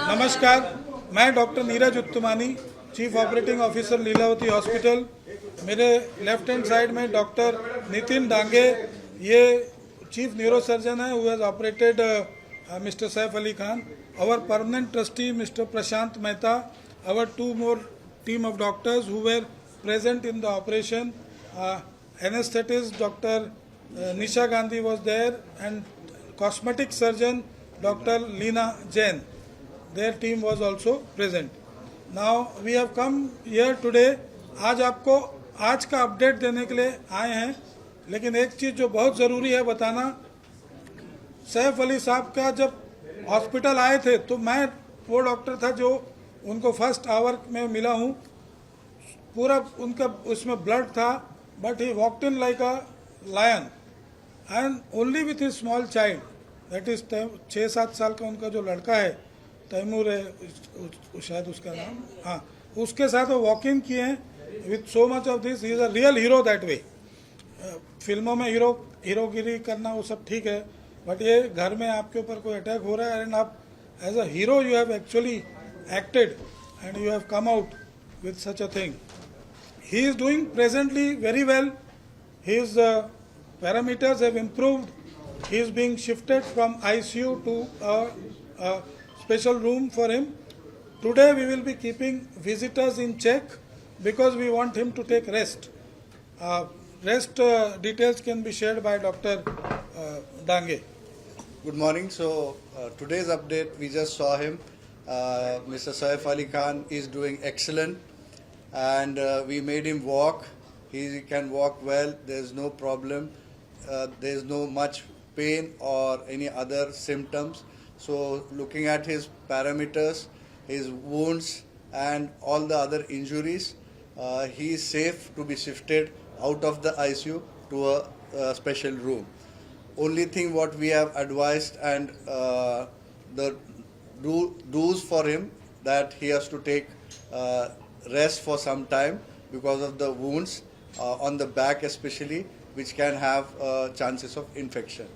नमस्कार, मैं doctor Neeraj Uttamani, chief operating officer Lilavati Hospital. मेरे लेफ्ट हैंड साइड में डॉक्टर नितिन डांगे, ये चीफ न्यूरो सर्जन है, who has operated mister Saif Ali Khan. Our permanent trustee mister Prashant Mehta, our two more team of doctors who were present in the operation. Anesthetist Dr. Nisha Gandhi was there, and cosmetic surgeon Dr. Leena Jain, their team was also present. Now we have come here today. आज आपको आज का update देने के लिए आए हैं, लेकिन एक चीज़ जो बहुत ज़रूरी है बताना, सैफ अली साहब का जब हॉस्पिटल आए थे तो मैं वो डॉक्टर था जो उनको फर्स्ट आवर में मिला हूँ। पूरा उनका उसमें ब्लड था, but he walked in like a lion and only with his small child, that is 6-7 साल का उनका जो लड़का है, तैमूर है शायद उसका नाम, हाँ, उसके साथ वो वॉक इन किए हैं with so much of this. He is a real hero that way. फिल्मों में हीरोगिरी करना वो सब ठीक है, बट ये घर में आपके ऊपर कोई अटैक हो रहा है एंड आप as a hero you have actually acted and you have come out with such a thing. He is doing presently very well. His parameters have improved. He is being shifted from ICU to a special room for him. Today we will be keeping visitors in check because we want him to take rest. Rest details can be shared by Dr. Dange. Good morning. So today's update, we just saw him. Mr. Saif Ali Khan is doing excellent, and we made him walk. He can walk well. There's no problem. There's no much pain or any other symptoms. So looking at his parameters, his wounds and all the other injuries, he is safe to be shifted out of the ICU to a special room. Only thing what we have advised and the do's for him, that he has to take rest for some time because of the wounds on the back especially, which can have chances of infection,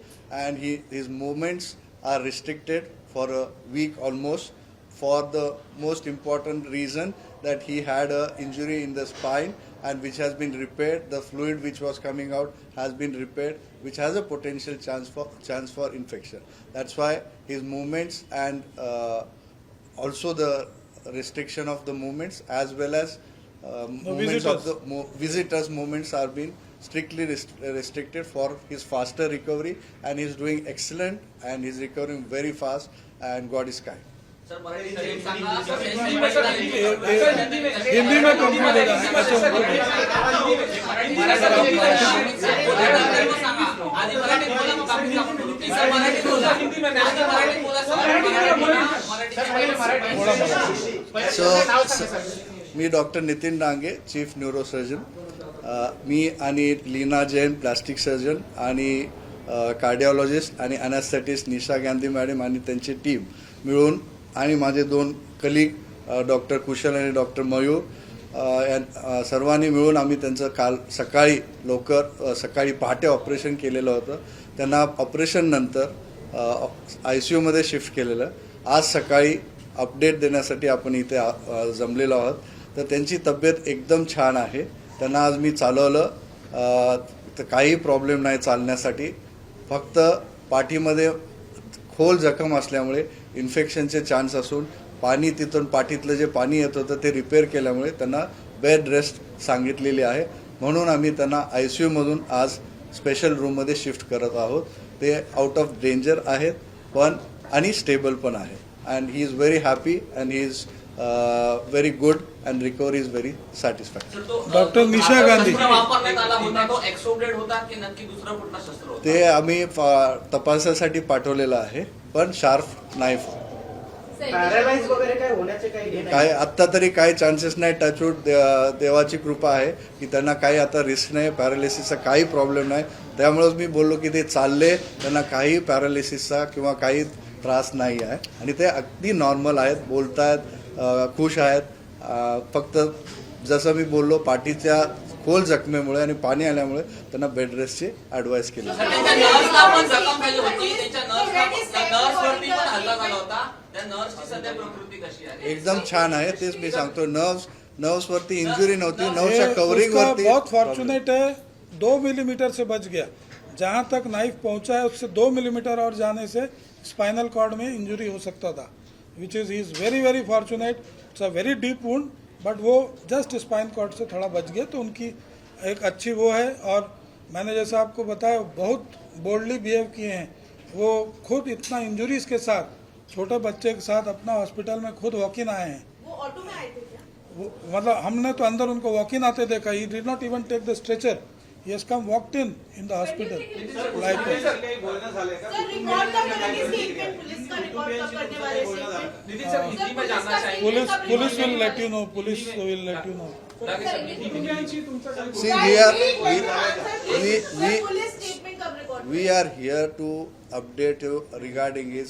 and his movements are restricted for a week almost, for the most important reason that he had a injury in the spine, and which has been repaired. The fluid which was coming out has been repaired, which has a potential chance for infection. That's why his movements and also the restriction of the movements, as well as movements of the visitors' movements are being strictly restricted for his faster recovery, and he's doing excellent, and he's recovering very fast, and God is kind. Hindi में complete होगा। मी doctor Nitin Dange, chief neuro surgeon. मी आणि Leena Jain, plastic surgeon, आणि cardiologist आणि anaesthetist Nisha Gandhi madam आणि त्यांची team मिळून, आणि माझे 2 कलीग डॉक्टर कुशल आणि डॉक्टर मयूर, सर्वांनी मिळून आम्ही त्यांचं काल सकाळी सकाळी पहाटे ऑपरेशन केलेलं होतं. त्यांना ऑपरेशन नंतर ICUमध्ये शिफ्ट केलेलं. आज सकाळी अपडेट देण्यासाठी आपण इथे जमलेलो आहोत. तर त्यांची तब्येत एकदम छान आहे. त्यांना आज मी चालवलं, तर काही प्रॉब्लेम नाही चालण्यासाठी. फक्त पाठीमध्ये खोल जखम असल्यामुळे इन्फेक्शनचे चान्स असून, पाणी तिथून पाठीतलं जे पाणी येत होतं ते रिपेअर केल्यामुळे त्यांना बेड रेस्ट सांगितलेली आहे. म्हणून आम्ही त्यांना ICUमधून आज स्पेशल रूममध्ये शिफ्ट करत आहोत. ते आउट ऑफ डेंजर आहेत पण आणि स्टेबल पण आहे. And he is very happy and he is very good and recovery is very satisfactory. Doctor Nisha Gandhi, ते आम्ही तपासासाठी पाठवलेलं आहे, पण शार्प नाईफ काय आत्ता तरी काही चान्सेस नाही. टचवूड, देवाची कृपा आहे की त्यांना काही आता रिस्क नाही, पॅरालिसिसचा काही प्रॉब्लेम नाही. त्यामुळेच मी बोललो की ते चालले, त्यांना काही पॅरालिसिसचा किंवा काही त्रास नाही आहे, आणि ते अगदी नॉर्मल आहेत, बोलतायत, खुश आहेत. फक्त जसं मी बोललो, पाठीच्या खोल जखमेमुळे आणि पाणी आल्यामुळे त्यांना बेड रेस्टची ॲडवाइस केली. त्या नर्सची सध्या प्रकृती कशी आहे? एकदम छान आहे. तेच मी सांगतो. नर्व्स वरती इंजुरी नव्हती, नर्व्सच्या कवरिंग उसका वरती बहुत फॉर्चुनेट है, 2 मिलीमीटर से बच गया. जहां तक नाइफ पहुंचा है उससे 2 मिलीमीटर और जाने से स्पाइनल कॉर्ड में इंजरी हो सकता था, which is he is very very fortunate. It's a very deep wound, but वो जस्ट स्पाइन कॉर्ड से थोड़ा बच गया, तो उनकी एक अच्छी वो है. और मैंने जैसा आपको बताया बहुत बोल्डली बिहेव किए हैं. वो खुद इतना इंजुरीज के साथ छोटे बच्चे के साथ अपना हॉस्पिटल में खुद वॉक इन आए हैं. वो ऑटो में आए थे क्या? मतलब हमने तो अंदर उनको वॉक इन आते देखा. He did not even take the stretcher. He has come walked in the hospital like sir record कब करेंगे स्टेटमेंट? पुलिस का रिकॉर्ड कब करने वाले स्टेटमेंट? नितिन सर, हिंदी में जानना चाहेंगे. Police will let you know. Police will let you know. See, police statement कब record? we are here to update you regarding his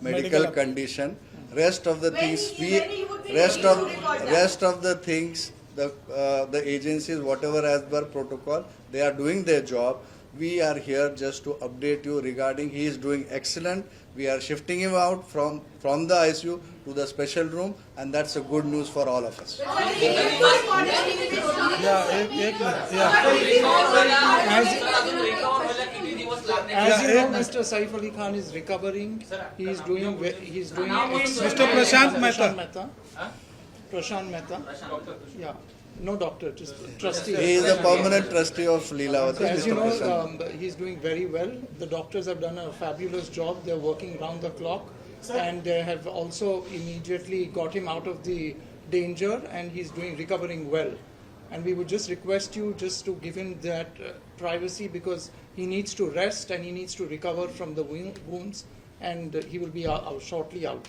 medical Medical. condition. Rest of the When things he would be ready to record that. rest of the things, the agencies, whatever as per protocol, they are doing their job. We are here just to update you regarding he is doing excellent. We are shifting him out from the ICU to the special room, and that's a good news for all of us. या एक minute या As you know, Mr. Saif Ali Khan is recovering. He is doing. Mr. Prashant Mehta. Prashant Mehta. Yeah. No doctor, just trustee. He is a permanent trustee of Leelavati. As you Mr. know, Prashant. he's doing very well. The doctors have done a fabulous job. They're working round the clock, and they have also immediately got him out of the danger, and he's recovering well. And we would just request you just to give him that privacy, because he needs to rest and he needs to recover from the wounds, and he will be shortly out.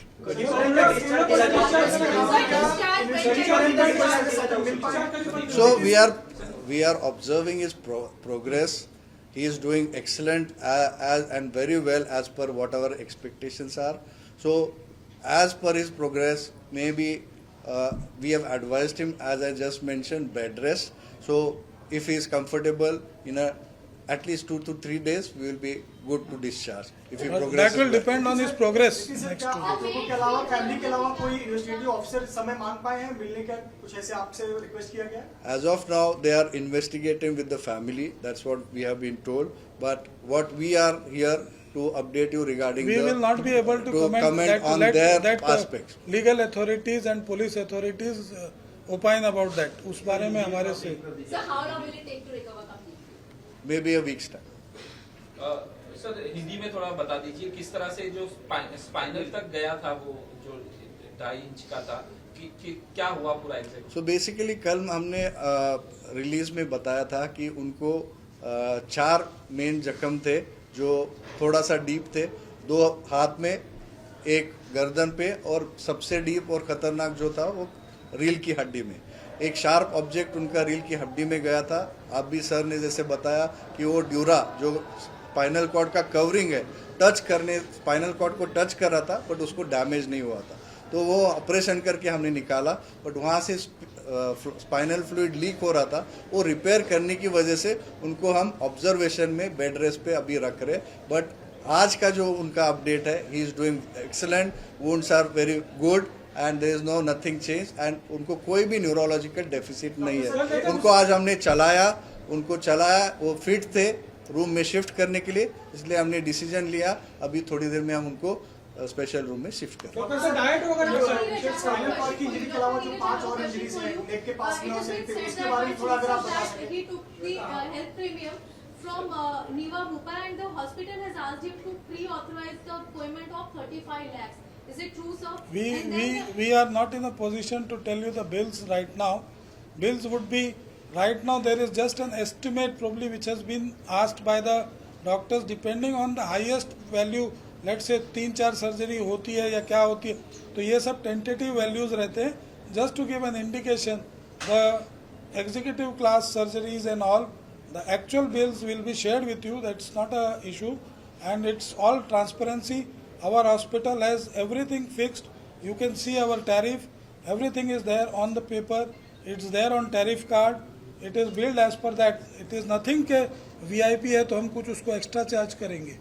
So we are observing his progress. He is doing excellent and very well as per what our expectations are. So as per his progress, maybe we have advised him, as I just mentioned, bed rest. So if he is comfortable in at least 2 to 3 days, we will be good to discharge. If he that progresses will well. depend on his progress next क्या 2 आप days. लोगों के अलावा family के अलावा कोई investigative officer समय मांग पाए हैं मिलने का? कुछ ऐसे आपसे रिक्वेस्ट किया गया है? As of now, they are investigating with the family. That's what we have been told. But what we are here to update you regarding We will not be able to comment that. on Let their that aspects. legal authorities and police authorities opine about that. उस बारे में हमारे से Sir, how long will it take to recover completely? Maybe a week's time. Sir Hindi में थोड़ा बता दीजिए किस तरह से जो स्पाइनल तक गया था, वो जो 2.5 इंच का था, कि क्या हुआ पूरा एग्जैक्ट? So basically कल हमने रिलीज में बताया था कि उनको 4 मेन जख्म थे जो थोड़ा सा डीप थे. 2 हाथ में, एक गर्दन पे, और सबसे डीप और खतरनाक जो था वो रील की हड्डी में. एक शार्प ऑब्जेक्ट उनका रील की हड्डी में गया था. आप भी सर ने जैसे बताया कि वो ड्यूरा जो स्पाइनल कॉर्ड का कवरिंग है, स्पाइनल कॉर्ड को टच कर रहा था, बट उसको डैमेज नहीं हुआ था. तो वो ऑपरेशन करके हमने निकाला, बट वहाँ से स्पाइनल फ्लूइड लीक हो रहा था. वो रिपेयर करने की वजह से उनको हम ऑब्जर्वेशन में बेड रेस्ट पे अभी रख रहे. बट आज का जो उनका अपडेट है, he is doing excellent. Wounds are very good and there is no nothing change, and उनको कोई भी न्यूरोलॉजिकल डेफिसिट नहीं है. उनको आज हमने चलाया, वो फिट थे रूम में शिफ्ट करने के लिए, इसलिए हमने डिसीजन लिया अभी थोड़ी देर में हम उनको स्पेशल रूम में शिफ्ट करें. डॉक्टर सर, डाइट वगैरह स्पाइनल कॉर्ड की इंजरी के अलावा जो 5 और इंजरीज हैं लेग के पास में हो सकते हैं, उसके बारे में थोड़ा अगर आप बता सकें. He took the health premium from Niva Bhupa, and the hospital has asked him to pre-authorize the payment of 35 lakhs. Is it true, sir? And then we are not in a position to tell you the bills right now. Bills would be, right now there is just an estimate probably which has been asked by the doctors depending on the highest value. Let's say 3-4 surgery होती है या क्या होती है, तो ये सब tentative values रहते हैं. Just to give an indication, the executive class surgeries and all, the actual bills will be shared with you. That's not a issue, and it's all transparency. Our hospital has everything fixed. You can see our tariff. Everything is there on the paper. It's there on tariff card. It is billed as per that. It is nothing के VIP है तो हम कुछ उसको extra charge करेंगे.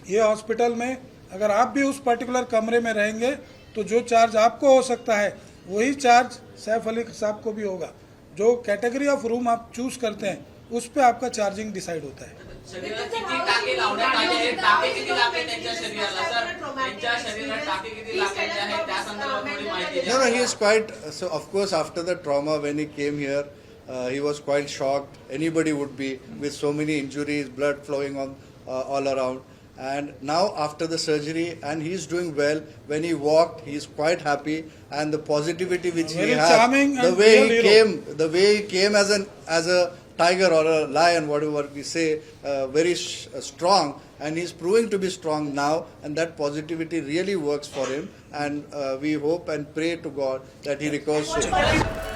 ये hospital में अगर आप भी उस पर्टिकुलर कमरे में रहेंगे तो जो चार्ज आपको हो सकता है वही चार्ज सैफ अली साहब को भी होगा। जो कैटेगरी ऑफ रूम आप चूज करते हैं उस पे आपका चार्जिंग डिसाइड होता है। शरीरात किती टाके लावण्यात आले आहेत, टाके किती लागले त्यांच्या शरीराला सर, त्यांच्या शरीरात टाके किती लागलेले आहेत त्या संदर्भात थोडी माहिती द्या. No, no, he is quite. So, of course, after the trauma, when he came here, he was quite shocked. Anybody would be with so many injuries, blood flowing on all around. And now, after the surgery, and he's doing well. When he walked, he's quite happy, and the positivity which Very he has, charming the and way real he hero. came, the way he came as a tiger or a lion, whatever we say, very strong, and he's proving to be strong now, and that positivity really works for him, and we hope and pray to God that he recovers soon.